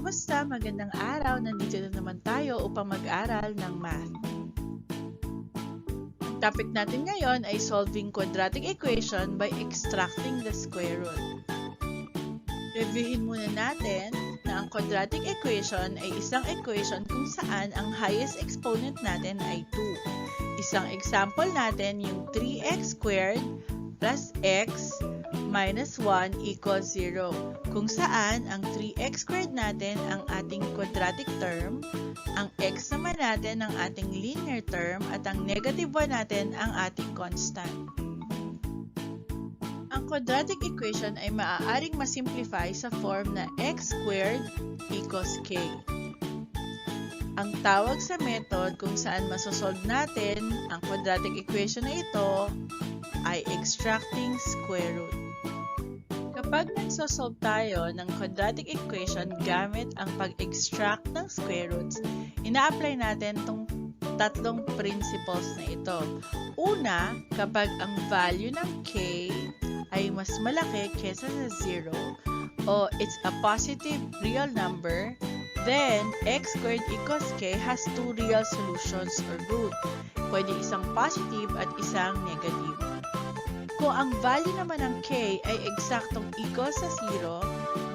Kamusta? Magandang araw! Nandito na naman tayo upang mag-aral ng math. Ang topic natin ngayon ay solving quadratic equation by extracting the square root. Reviewin muna natin na ang quadratic equation ay isang equation kung saan ang highest exponent natin ay 2. Isang example natin yung 3x squared plus x minus 1 equals 0, kung saan ang 3x squared natin ang ating quadratic term, ang x naman natin ang ating linear term, at ang negative 1 natin ang ating constant. Ang quadratic equation ay maaaring masimplify sa form na x squared equals k. Ang tawag sa method kung saan masosolve natin ang quadratic equation na ito ay extracting square root. Kapag nagsosolve tayo ng quadratic equation gamit ang pag-extract ng square roots, ina-apply natin itong tatlong principles na ito. Una, kapag ang value ng k ay mas malaki kesa sa 0 o it's a positive real number, then x squared equals k has two real solutions or root. Pwede isang positive at isang negative. Kung ang value naman ng k ay eksaktong equal sa 0,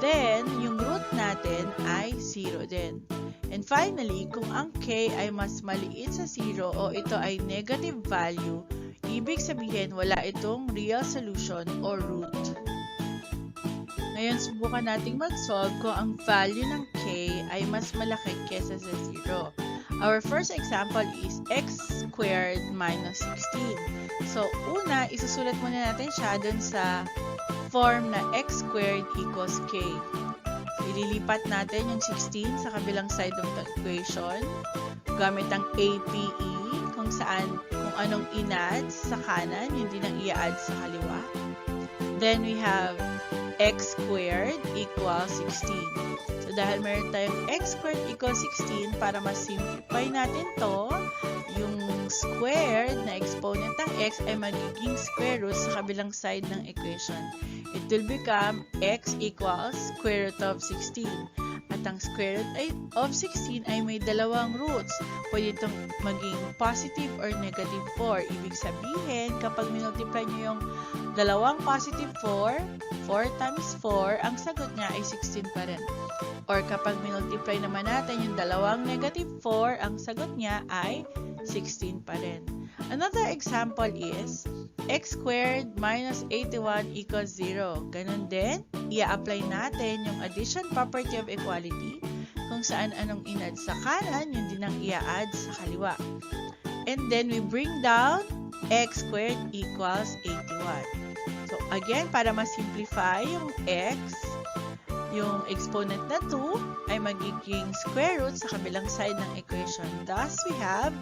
then yung root natin ay 0 din. And finally, kung ang k ay mas maliit sa 0 o ito ay negative value, ibig sabihin wala itong real solution or root. Ngayon, subukan nating mag-solve kung ang value ng k ay mas malaki kesa sa 0. Our first example is x squared minus 16. So, una, isusulat muna natin siya dun sa form na x squared equals k. So, ililipat natin yung 16 sa kabilang side ng equation gamit ang APE, kung anong in-add sa kanan, yun din ang i-add sa kaliwa. Then, we have x squared equals 16. So, dahil meron tayong x squared equals 16, para mas-simplify natin to, yung squared na exponent ng x ay magiging square root sa kabilang side ng equation. It will become x equals square root of 16. At ang square root of 16 ay may dalawang roots. Pwede itong maging positive or negative 4. Ibig sabihin, kapag minultiply nyo yung dalawang positive 4, 4 times 4, ang sagot niya ay 16 pa rin. Or kapag minultiply naman natin yung dalawang negative 4, ang sagot niya ay 16 pa rin. Another example is x squared minus 81 equals 0. Ganun din, i-apply natin yung addition property of equality, kung saan anong in-add sa kanan, yun din ang i-add sa kaliwa. And then we bring down x squared equals 81. So again, para ma-simplify yung x, yung exponent na 2 ay magiging square root sa kabilang side ng equation. Thus, we have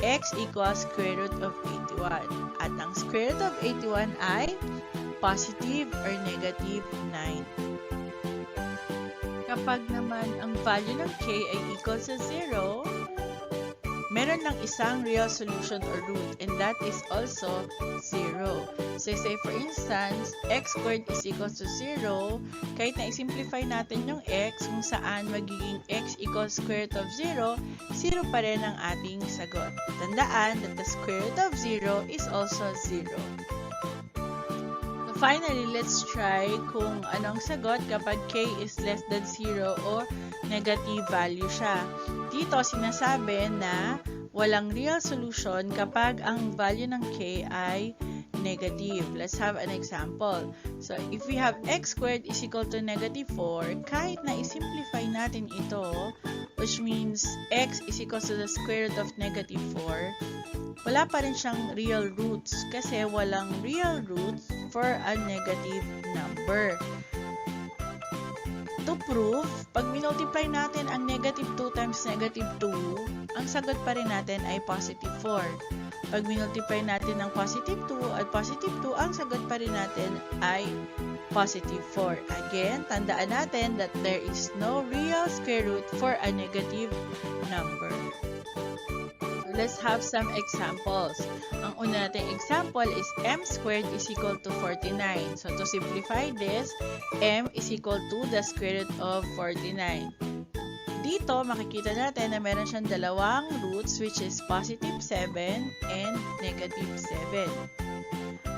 x equals square root of 81. At ang square root of 81 ay positive or negative 9. Kapag naman ang value ng k ay equal sa 0, meron lang isang real solution or root, and that is also 0. So, say for instance, x squared is equal to 0, kahit na i-simplify natin yung x, kung saan magiging x equals square root of 0, 0 pa rin ang ating sagot. Tandaan that the square root of 0 is also 0. So, finally, let's try kung anong sagot kapag k is less than 0 or negative value siya. Dito, sinasabi na walang real solution kapag ang value ng k ay negative. Let's have an example. So, if we have x squared is equal to negative 4, kahit na i-simplify natin ito, which means x is equal to the square root of negative 4, wala pa rin siyang real roots kasi walang real roots for a negative number. To prove, pag minultiply natin ang negative 2 times negative 2, ang sagot pa rin natin ay positive 4. Pag minultiply natin ng positive 2 at positive 2, ang sagot pa rin natin ay positive 4. Again, tandaan natin that there is no real square root for a negative number. Let's have some examples. Ang una nating example is m squared is equal to 49. So, to simplify this, m is equal to the square root of 49. dito, makikita natin na meron siyang dalawang roots which is positive 7 and negative 7.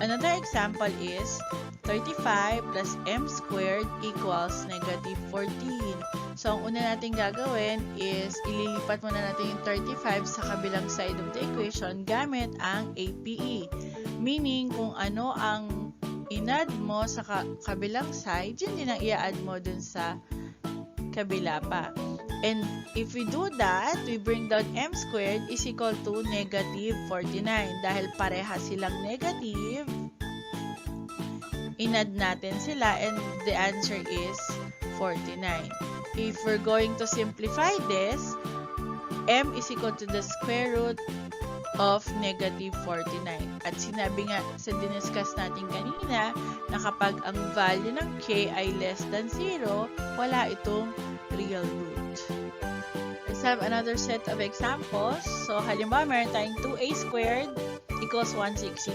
Another example is 35 plus m squared equals negative 14. So, ang una natin gagawin is ililipat muna natin yung 35 sa kabilang side of the equation gamit ang APE. Meaning, kung ano ang in-add mo sa kabilang side, yun din ang i-add mo dun sa kabila pa. And if we do that, we bring down m squared is equal to negative 49. Dahil pareha silang negative, in-add natin sila and the answer is 49. If we're going to simplify this, m is equal to the square root of negative 49. At sinabi nga sa diniscuss natin kanina na kapag ang value ng k ay less than 0, wala itong real root. Let's have another set of examples. So, halimbawa, meron tayong 2a squared equals 162.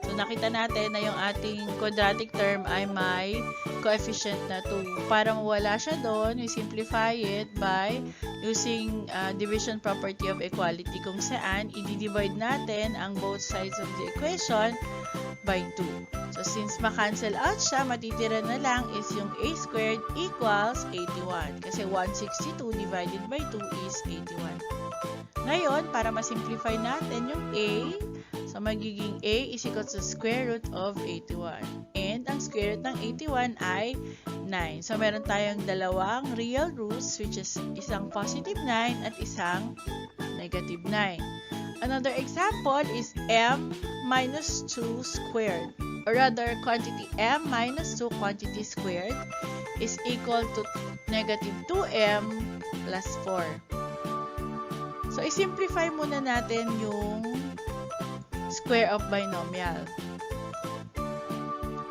So, nakita natin na yung ating quadratic term ay may coefficient na 2. Para mawala siya doon, we simplify it by using division property of equality kung saan i-divide natin ang both sides of the equation by 2. So, since ma-cancel out siya, matitira na lang is yung a squared equals 81. Kasi 162 divided by 2 is 81. Ngayon, para ma-simplify natin yung a, so magiging a is equal to square root of 81. And ang square root ng 81 ay 9. So, meron tayong dalawang real roots which is isang positive 9 at isang negative 9. Another example is m minus 2 squared. Or rather, quantity m minus 2 quantity squared is equal to negative 2m plus 4. So, i-simplify muna natin yung square of binomial.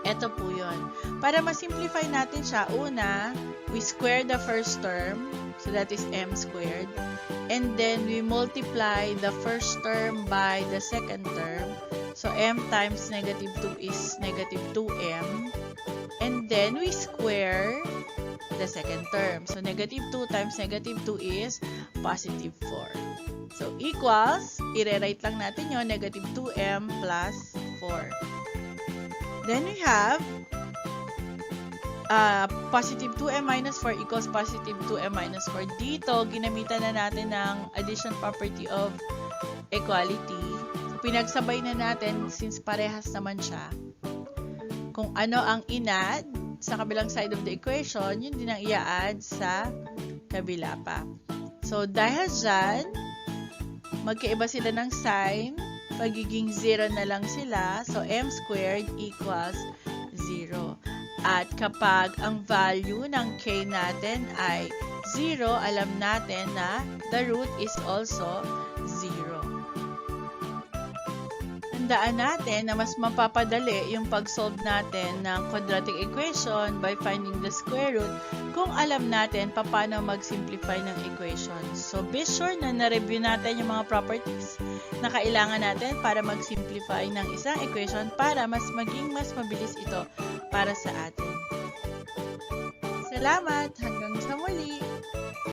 Ito po yun. Para ma-simplify natin siya, una, we square the first term, so that is m squared, and then we multiply the first term by the second term. So, m times negative 2 is negative 2m, and then we square the second term. So, negative 2 times negative 2 is positive 4. So, equals, i-rewrite lang natin yun, negative 2m plus 4. Then we have positive 2m minus 4 equals positive 2m minus 4. Dito, ginamitan na natin ng addition property of equality. So, pinagsabay na natin since parehas naman siya. Kung ano ang in-add sa kabilang side of the equation, yun din ang i-add sa kabila pa. So, dahil dyan, magkaiba sila ng sign, magiging 0 na lang sila. So, m squared equals 0. At kapag ang value ng k natin ay 0, alam natin na the root is also 0. Tandaan natin na mas mapapadali yung pag-solve natin ng quadratic equation by finding the square root kung alam natin paano mag-simplify ng equation. So, be sure na na-review natin yung mga properties na kailangan natin para mag-simplify ng isang equation para maging mas mabilis ito para sa atin. Salamat! Hanggang sa muli!